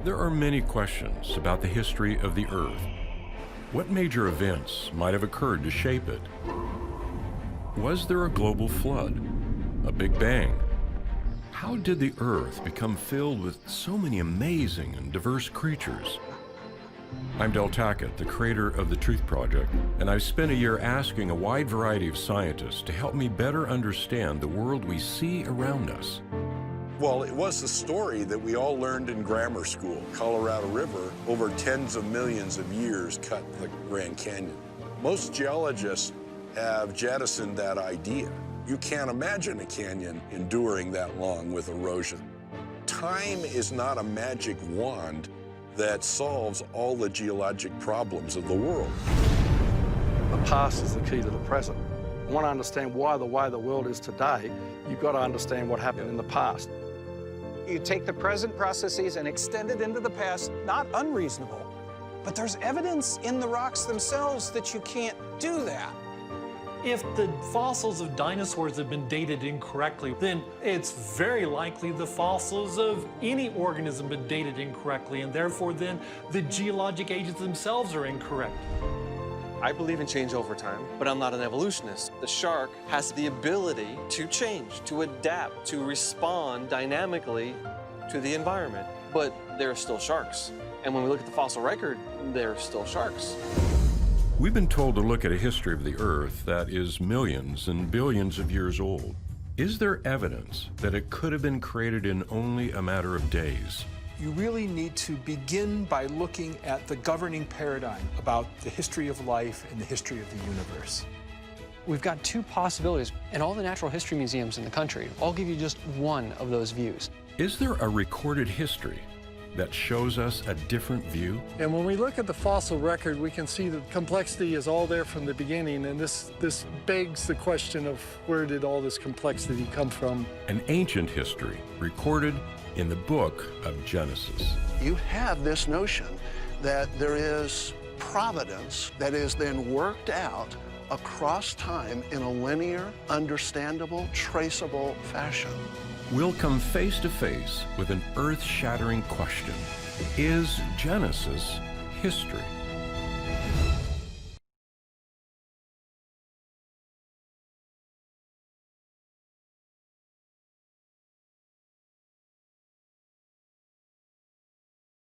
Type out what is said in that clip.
There are many questions about the history of the Earth. What major events might have occurred to shape it? Was there a global flood? A Big Bang? How did the Earth become filled with so many amazing and diverse creatures? I'm Del Tackett, the creator of the Truth Project, and I've spent a year asking a wide variety of scientists to help me better understand the world we see around us. Well, it was the story that we all learned in grammar school. Colorado River, over tens of millions of years, cut the Grand Canyon. Most geologists have jettisoned that idea. You can't imagine a canyon enduring that long with erosion. Time is not a magic wand that solves all the geologic problems of the world. The past is the key to the present. You want to understand why the way the world is today, you've got to understand what happened in the past. You take the present processes and extend it into the past, not unreasonable. But there's evidence in the rocks themselves that you can't do that. If the fossils of dinosaurs have been dated incorrectly, then it's very likely the fossils of any organism have been dated incorrectly, and therefore then the geologic ages themselves are incorrect. I believe in change over time, but I'm not an evolutionist. The shark has the ability to change, to adapt, to respond dynamically to the environment. But they're still sharks. And when we look at the fossil record, they're still sharks. We've been told to look at a history of the Earth that is millions and billions of years old. Is there evidence that it could have been created in only a matter of days? You really need to begin by looking at the governing paradigm about the history of life and the history of the universe. We've got two possibilities, and all the natural history museums in the country all give you just one of those views. Is there a recorded history that shows us a different view? And when we look at the fossil record, we can see that complexity is all there from the beginning, and this begs the question of where did all this complexity come from? An ancient history recorded in the book of Genesis. You have this notion that there is providence that is then worked out across time in a linear, understandable, traceable fashion. We'll come face to face with an earth-shattering question. Is Genesis history?